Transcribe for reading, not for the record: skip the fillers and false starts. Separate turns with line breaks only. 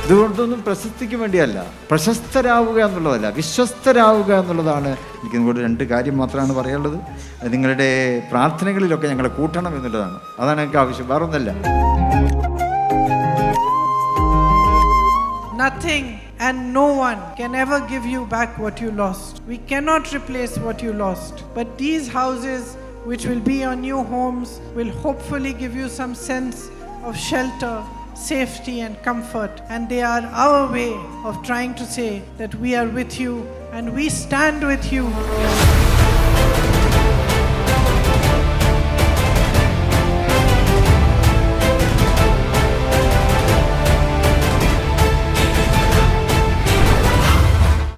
ഇതുകൊണ്ടൊന്നും പ്രശസ്തിക്ക് വേണ്ടിയല്ല, പ്രശസ്തരാവുക എന്നുള്ളതല്ല, വിശ്വസ്തരാവുക എന്നുള്ളതാണ്. എനിക്ക് നിങ്ങളോട് 2 കാര്യം മാത്രമാണ് പറയാനുള്ളത്. നിങ്ങളുടെ പ്രാർത്ഥനകളിലൊക്കെ ഞങ്ങളെ കൂട്ടണം എന്നുള്ളതാണ്. അതാണ് എനിക്ക് ആവശ്യം, വേറൊന്നല്ല.
Nothing and no one can ever give you back what you lost. We cannot replace what you lost. But these houses, which will be your new homes, will hopefully give you some sense of shelter, safety and comfort. And they are our way of trying to say that we are with you and we stand with you.